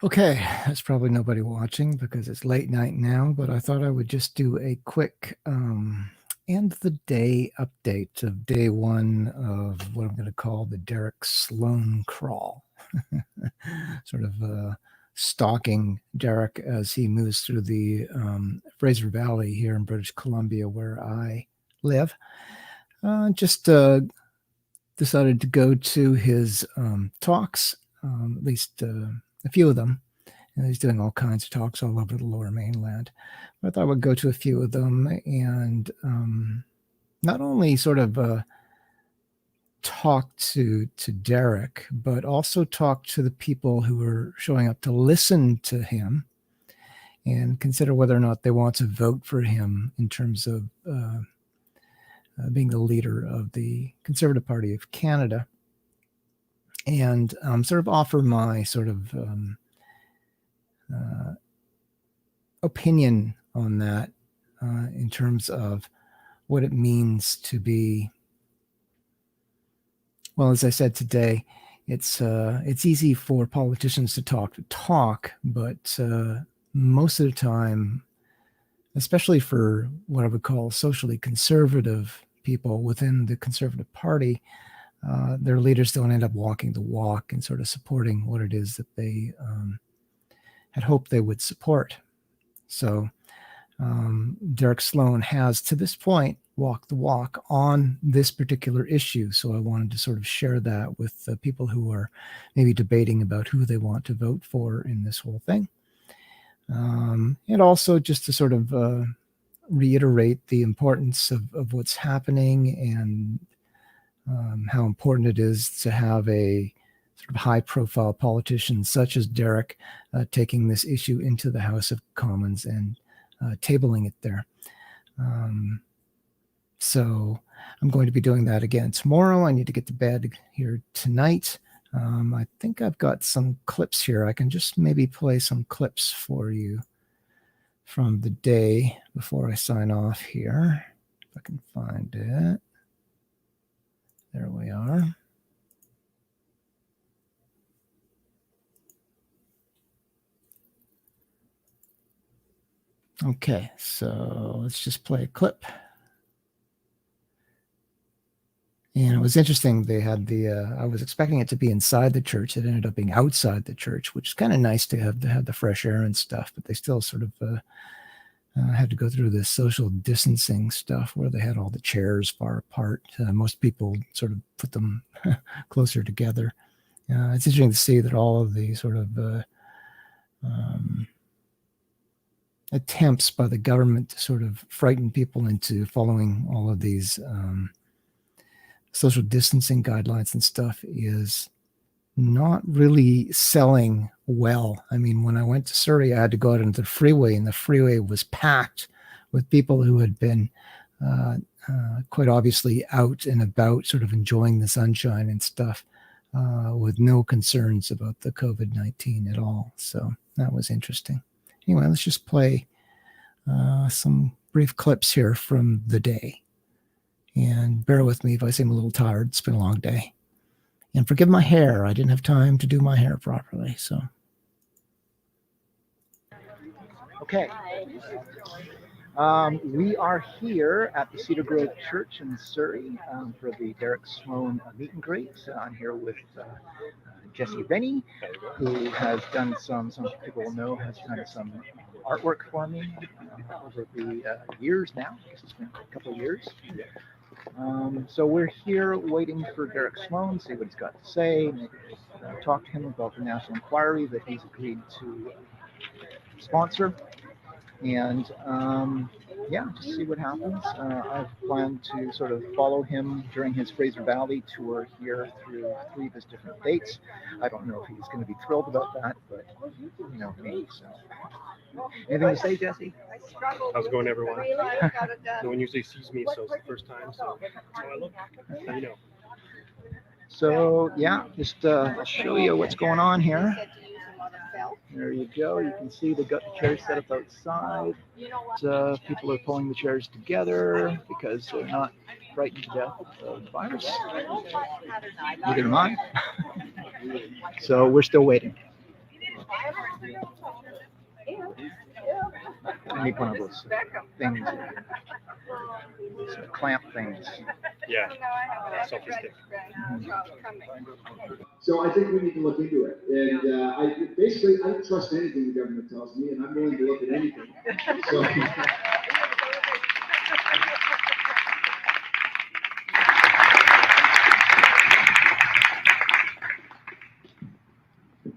Okay, there's probably nobody watching because it's late night now, but I thought I would just do a quick end the day update of day one of what I'm going to call the Derek Sloan crawl. Sort of stalking Derek as he moves through the Fraser Valley here in British Columbia, where I live. Just decided to go to his talks, at least a few of them. And he's doing all kinds of talks all over the Lower Mainland. But I thought I would go to a few of them and not only sort of talk to Derek, but also talk to the people who are showing up to listen to him and consider whether or not they want to vote for him in terms of being the leader of the Conservative Party of Canada, and sort of offer my sort of opinion on that in terms of what it means to be, well, as I said today, it's easy for politicians to talk, but most of the time, especially for what I would call socially conservative people within the Conservative Party, their leaders don't end up walking the walk and sort of supporting what it is that they had hoped they would support. So Derek Sloan has, to this point, walked the walk on this particular issue. So I wanted to sort of share that with the people who are maybe debating about who they want to vote for in this whole thing. And also just to sort of reiterate the importance of what's happening and how important it is to have a sort of high-profile politician such as Derek taking this issue into the House of Commons and tabling it there. So I'm going to be doing that again tomorrow. I need to get to bed here tonight. I think I've got some clips here. I can just maybe play some clips for you from the day before I sign off here. If I can find it. There we are. Okay, so let's just play a clip. And it was interesting. They had I was expecting it to be inside the church. It ended up being outside the church, which is kind of nice to have the fresh air and stuff. But they still sort of had to go through this social distancing stuff where they had all the chairs far apart. Most people sort of put them closer together. It's interesting to see that all of the sort of attempts by the government to sort of frighten people into following all of these social distancing guidelines and stuff is not really selling well. I mean, when I went to Surrey, I had to go out into the freeway, and the freeway was packed with people who had been quite obviously out and about, sort of enjoying the sunshine and stuff, with no concerns about the COVID-19 at all. So that was interesting. Anyway, let's just play some brief clips here from the day. And bear with me if I seem a little tired. It's been a long day. And forgive my hair. I didn't have time to do my hair properly. So, okay. We are here at the Cedar Grove Church in Surrey for the Derek Sloan meet and greet. I'm here with Jesse Benny, who has done some people will know, has done some artwork for me over the years now. I guess it's been a couple of years. So we're here waiting for Derek Sloan, see what he's got to say, maybe talk to him about the national inquiry that he's agreed to sponsor. And yeah, just see what happens. I've planned to sort of follow him during his Fraser Valley tour here through 3 of his different dates. I don't know if he's going to be thrilled about that, but you know me. So, anything to say, Jesse? How's it going, everyone? No one usually sees me, so it's the first time. So that's how I look. You know. So yeah, just I'll show you what's going on here. There you go. You can see they've got the chairs set up outside. People are pulling the chairs together because they're not frightened to death of the virus. Neither am I. So we're still waiting. I need one of those things, clamp things. Yeah. Selfie stick. So I think we need to look into it. And I don't trust anything the government tells me, and I'm willing to look at anything. So,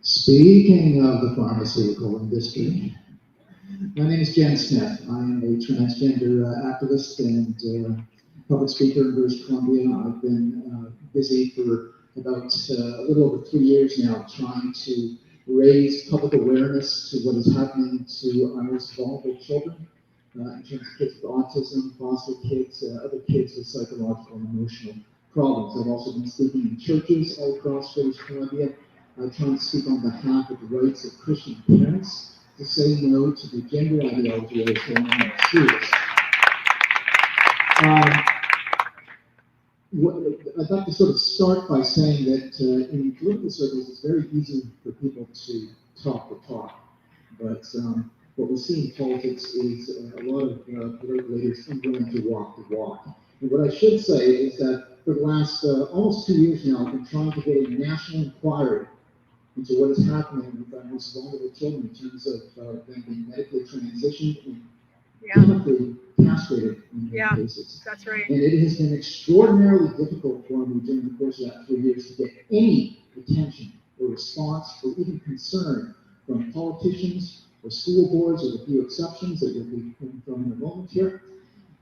speaking of the pharmaceutical industry, my name is Jen Smith. I am a transgender activist and public speaker in British Columbia. I've been busy for about a little over 3 years now trying to raise public awareness to what is happening to our most vulnerable children in terms of kids with autism, foster kids, other kids with psychological and emotional problems. I've also been speaking in churches all across British Columbia, trying to speak on behalf of the rights of Christian parents to say no to the gender ideology that is going on in schools. I'd like to sort of start by saying that in political circles, it's very easy for people to talk the talk. But what we see in politics is a lot of political leaders unwilling to walk the walk. And what I should say is that for the last almost 2 years now, I've been trying to get a national inquiry into what is happening with our most vulnerable children in terms of them being medically transitioned and chemically castrated in many cases. That's right. And it has been extraordinarily difficult for me during the course of that 3 years to get any attention or response or even concern from politicians or school boards, with a few exceptions that will be coming from in a moment here.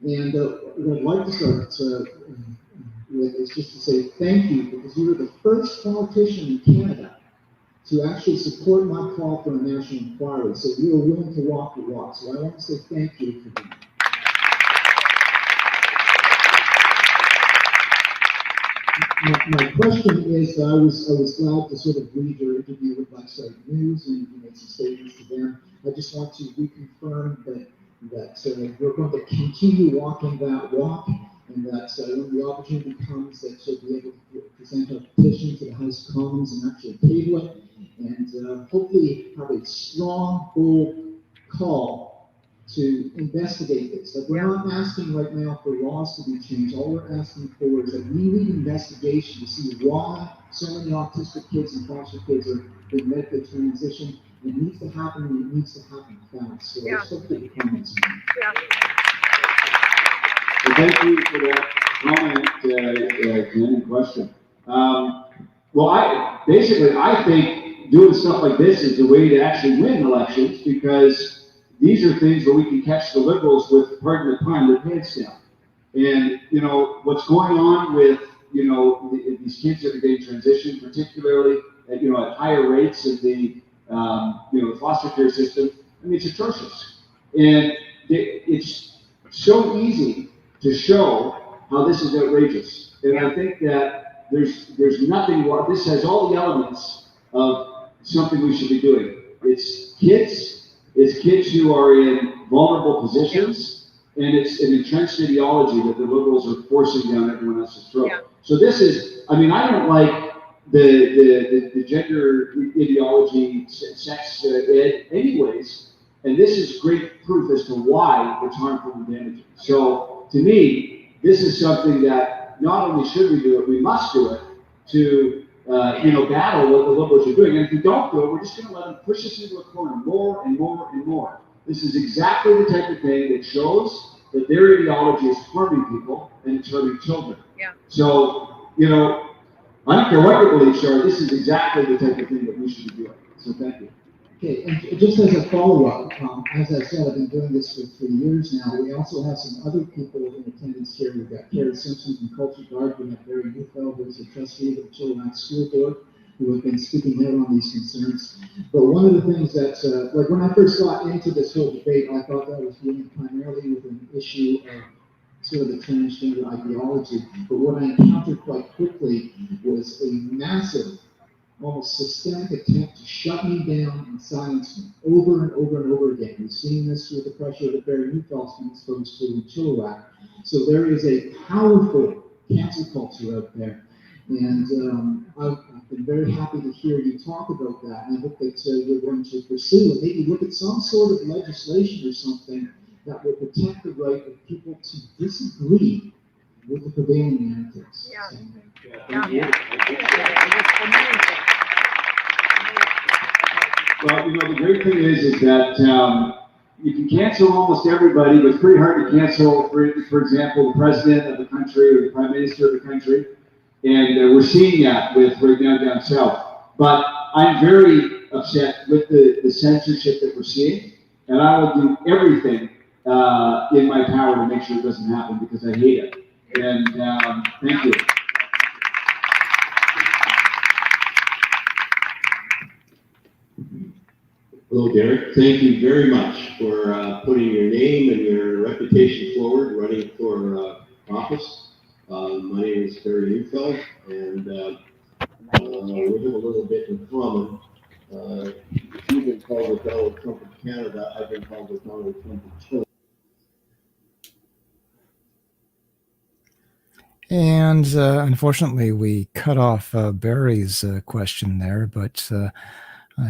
And what I'd like to start with is just to say thank you, because you were the first politician in Canada to actually support my call for a national inquiry. So you were willing to walk the walk. So I want to say thank you for that. My question is, I was glad to sort of read your interview with Lakeside News, and you made some statements to them. I just want to reconfirm that we're going to continue walking that walk, and that when the opportunity comes, that you'll be able to present our petition to the House of Commons and actually table it, and hopefully have a strong, bold call to investigate this. Like, we're not asking right now for laws to be changed. All we're asking for is that we need investigation to see why so many autistic kids and foster kids are being medically transitioned. It needs to happen, and it needs to happen fast. So I just hope to get your comments on that. Well, thank you for that comment, Jen, and question. Well, I think doing stuff like this is the way to actually win elections, because these are things where we can catch the Liberals with, pardon the pun, their pants down. And, what's going on with, these kids that are getting transitioned, particularly at, at higher rates in the, the foster care system, I mean, it's atrocious. And it's so easy to show how this is outrageous. And I think that there's nothing wrong. This has all the elements of something we should be doing. It's kids who are in vulnerable positions, and it's an entrenched ideology that the Liberals are forcing down everyone else's throat. Yeah. So this is, I don't like the gender ideology, sex ed anyways, and this is great proof as to why it's harmful and damaging. So to me, this is something that not only should we do it, we must do it to battle what the Liberals are doing. And if we don't do it, we're just going to let them push us into a corner more and more and more. This is exactly the type of thing that shows that their ideology is harming people and it's hurting children. Yeah. So, I don't care what your beliefs are, this is exactly the type of thing that we should be doing. So thank you. Okay, and just as a follow-up, as I said, I've been doing this for 3 years now. We also have some other people in attendance here. We've got Carrie Simpson from Culture Guard. We have Barry Neufeld, who's the trustee of the Chilliwack School Board, who have been speaking out on these concerns. But one of the things that, like when I first got into this whole debate, I thought that was dealing primarily with an issue of sort of the transgender ideology. But what I encountered quite quickly was a massive, almost systemic attempt to shut me down and silence me over and over and over again. We've seen this with the pressure that Barry Neufeld's been exposed to in Chilliwack. So there is a powerful cancel culture out there. And I've been very happy to hear you talk about that. And I hope that you're going to pursue and maybe look at some sort of legislation or something that will protect the right of people to disagree with the prevailing antics. Well, the great thing is that you can cancel almost everybody, but it's pretty hard to cancel, for example, the president of the country or the prime minister of the country. And we're seeing that with right now down south. But I'm very upset with the censorship that we're seeing, and I will do everything in my power to make sure it doesn't happen because I hate it. And thank you. Hello, Derek. Thank you very much for putting your name and your reputation forward, running for office. My name is Barry Neufeld, and we have a little bit in common. You've been called the Donald Trump of Canada. I've been called the Donald Trump of Chile. And unfortunately, we cut off Barry's question there, but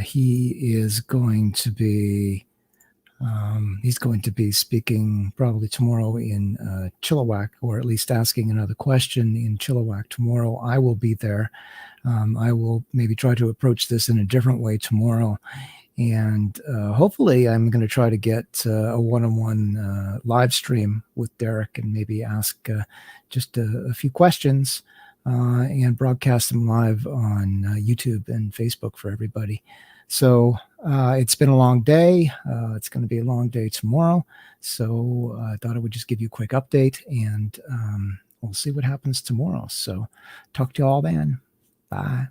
he is going to be he's going to be speaking probably tomorrow in Chilliwack, or at least asking another question in Chilliwack tomorrow. I will be there. I will maybe try to approach this in a different way tomorrow. And hopefully I'm going to try to get a one-on-one live stream with Derek and maybe ask just a few questions and broadcast them live on YouTube and Facebook for everybody. So it's been a long day. It's going to be a long day tomorrow. So I thought I would just give you a quick update, and we'll see what happens tomorrow. So talk to you all then. Bye.